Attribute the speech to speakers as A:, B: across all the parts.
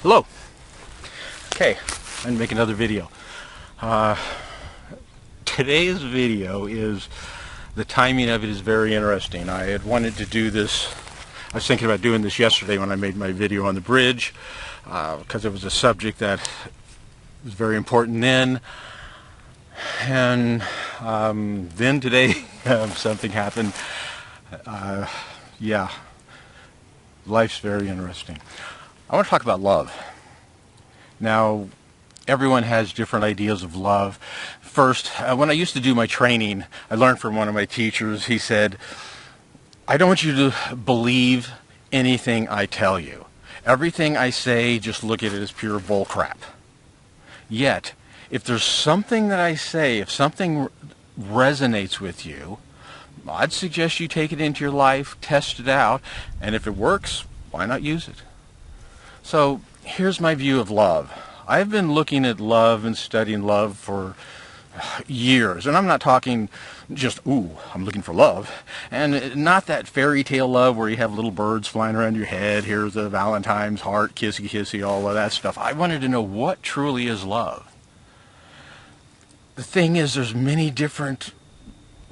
A: Hello. Okay, I'm going to make another video. Today's video is, the timing of it is very interesting. I had wanted to do this, I was thinking about doing this yesterday when I made my video on the bridge, because it was a subject that was very important then. And then today something happened. Yeah, life's very interesting. I want to talk about love. Now, everyone has different ideas of love. First, when I used to do my training, I learned from one of my teachers. He said, I don't want you to believe anything I tell you. Everything I say, just look at it as pure bull crap. Yet, if there's something that I say, if something resonates with you, I'd suggest you take it into your life, test it out, and if it works, why not use it? So here's my view of love. I've been looking at love and studying love for years, and I'm not talking just, ooh, I'm looking for love, and not that fairy tale love where you have little birds flying around your head, here's the Valentine's heart, kissy kissy, all of that stuff. I wanted to know what truly is love. The thing is, there's many different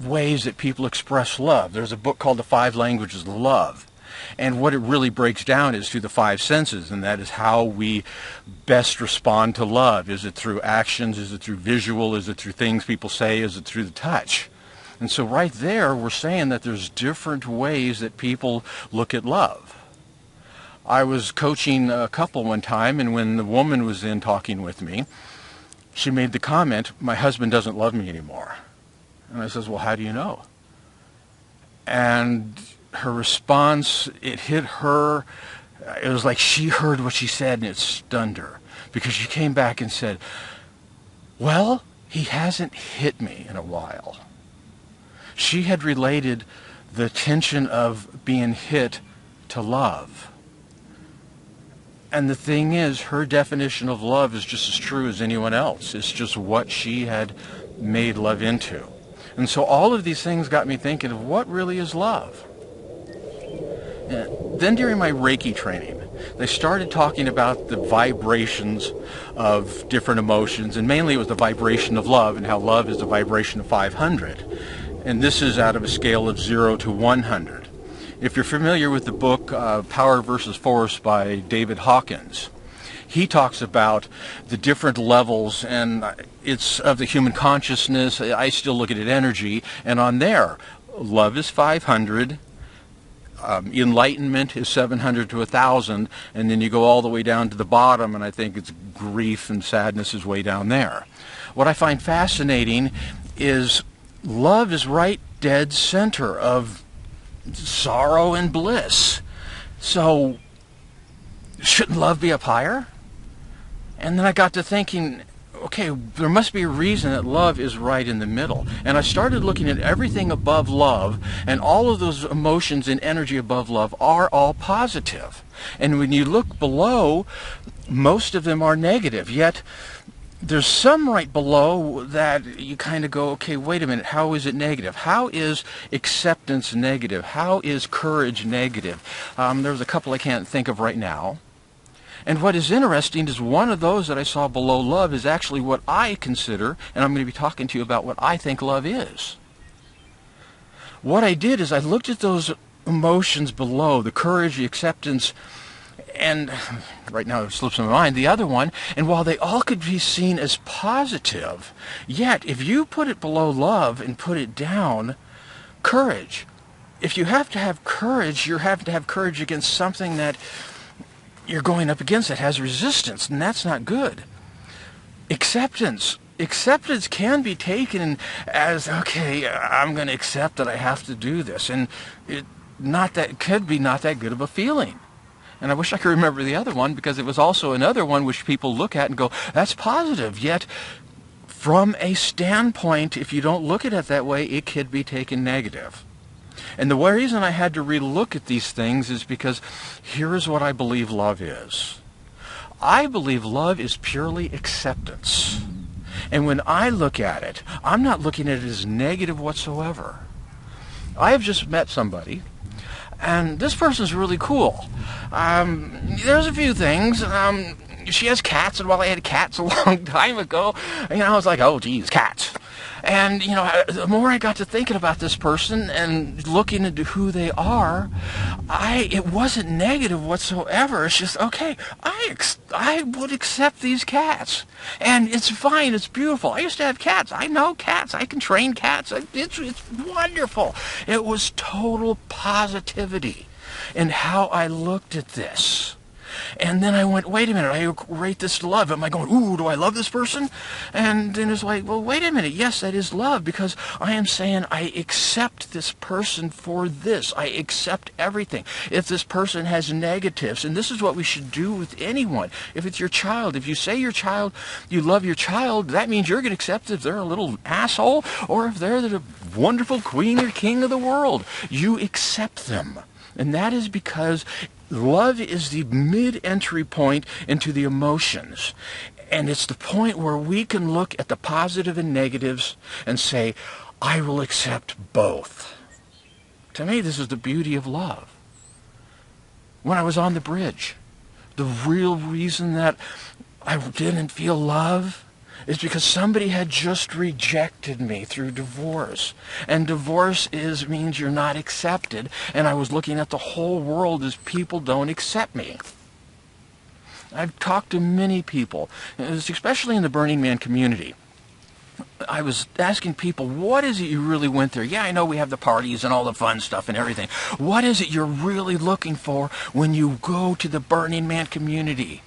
A: ways that people express love. There's a book called The 5 Languages of Love. And what it really breaks down is to the 5 senses, and that is how we best respond to love. Is it through actions? Is it through visual? Is it through things people say? Is it through the touch? And so right there, we're saying that there's different ways that people look at love. I was coaching a couple one time, and when the woman was in talking with me, she made the comment, my husband doesn't love me anymore. And I says, well, how do you know? And her response, it hit her, it was like she heard what she said and it stunned her. Because she came back and said, well, he hasn't hit me in a while. She had related the tension of being hit to love. And the thing is, her definition of love is just as true as anyone else. It's just what she had made love into. And so all of these things got me thinking of what really is love. And then during my Reiki training, they started talking about the vibrations of different emotions, and mainly it was the vibration of love, and how love is a vibration of 500. And this is out of a scale of 0 to 100. If you're familiar with the book Power versus Force by David Hawkins, he talks about the different levels, and it's of the human consciousness. I still look at it energy, and on there, love is 500, enlightenment is 700 to 1,000, and then you go all the way down to the bottom, and I think it's grief and sadness is way down there. What I find fascinating is love is right dead center of sorrow and bliss. So shouldn't love be up higher? And then I got to thinking, okay, there must be a reason that love is right in the middle. And I started looking at everything above love, and all of those emotions and energy above love are all positive. And when you look below, most of them are negative. Yet there's some right below that you kind of go, okay, wait a minute, how is it negative? How is acceptance negative? How is courage negative? There's a couple I can't think of right now. And what is interesting is one of those that I saw below love is actually what I consider, and I'm going to be talking to you about what I think love is. What I did is I looked at those emotions below, the courage, the acceptance, and right now it slips my mind, the other one, and while they all could be seen as positive, yet if you put it below love and put it down, courage. If you have to have courage, you have to have courage against something that you're going up against that has resistance, and that's not good. Acceptance. Acceptance can be taken as, okay, I'm going to accept that I have to do this, and it could be not that good of a feeling. And I wish I could remember the other one, because it was also another one which people look at and go, that's positive. Yet, from a standpoint, if you don't look at it that way, it could be taken negative. And the reason I had to relook at these things is because here is what I believe love is. I believe love is purely acceptance. And when I look at it, I'm not looking at it as negative whatsoever. I have just met somebody And this person's really cool. There's a few things. She has cats, and while I had cats a long time ago, I was like, oh, geez, cats. And, the more I got to thinking about this person and looking into who they are, it wasn't negative whatsoever. It's just, okay, I would accept these cats. And it's fine, it's beautiful. I used to have cats. I know cats. I can train cats. It's wonderful. It was total positivity in how I looked at this. And then I went, wait a minute, I rate this love. Am I going, ooh, do I love this person? And then it's like, well, wait a minute. Yes, that is love, because I am saying I accept this person for this. I accept everything. If this person has negatives, and this is what we should do with anyone. If it's your child, if you say you love your child, that means you're going to accept if they're a little asshole or if they're the wonderful queen or king of the world. You accept them. And that is because love is the mid-entry point into the emotions. And it's the point where we can look at the positive and negatives and say, I will accept both. To me, this is the beauty of love. When I was on the bridge, the real reason that I didn't feel love is because somebody had just rejected me through divorce. And divorce means you're not accepted. And I was looking at the whole world as people don't accept me. I've talked to many people, especially in the Burning Man community. I was asking people, what is it you really went there? Yeah, I know we have the parties and all the fun stuff and everything. What is it you're really looking for when you go to the Burning Man community?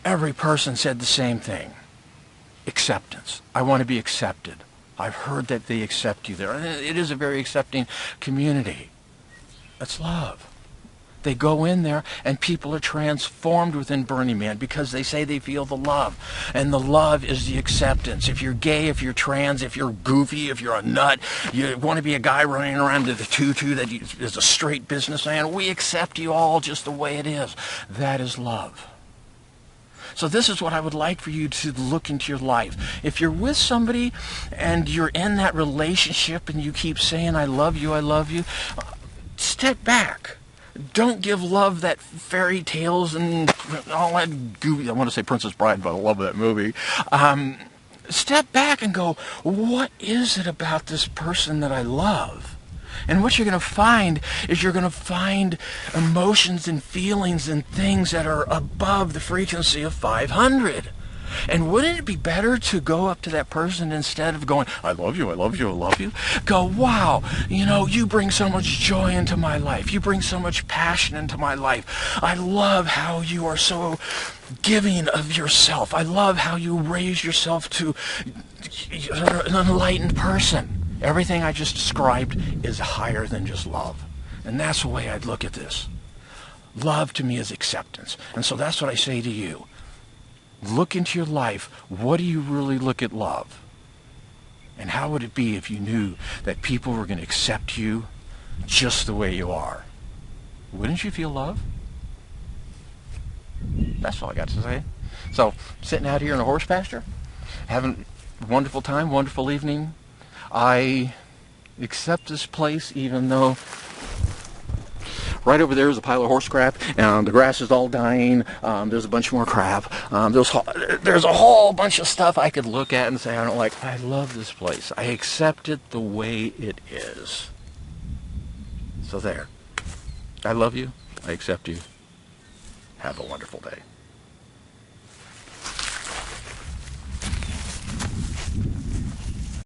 A: Every person said the same thing. Acceptance. I want to be accepted. I've heard that they accept you there. It is a very accepting community. That's love. They go in there and people are transformed within Burning Man because they say they feel the love. And the love is the acceptance. If you're gay, if you're trans, if you're goofy, if you're a nut, you want to be a guy running around with a tutu that is a straight businessman, we accept you all just the way it is. That is love. So this is what I would like for you to look into your life. If you're with somebody and you're in that relationship and you keep saying, I love you, step back. Don't give love that fairy tales and all that goofy. I want to say Princess Bride, but I love that movie. Step back and go, what is it about this person that I love? And what you're going to find is you're going to find emotions and feelings and things that are above the frequency of 500. And wouldn't it be better to go up to that person instead of going, I love you, I love you, I love you? Go, wow, you bring so much joy into my life. You bring so much passion into my life. I love how you are so giving of yourself. I love how you raise yourself to an enlightened person. Everything I just described is higher than just love. And that's the way I'd look at this. Love to me is acceptance. And so that's what I say to you. Look into your life. What do you really look at love? And how would it be if you knew that people were going to accept you just the way you are? Wouldn't you feel love? That's all I got to say. So, sitting out here in a horse pasture, having a wonderful time, wonderful evening. I accept this place even though right over there is a pile of horse crap, and the grass is all dying. There's a bunch more crap. There's a whole bunch of stuff I could look at and say, I don't like. I love this place. I accept it the way it is. So there. I love you. I accept you. Have a wonderful day.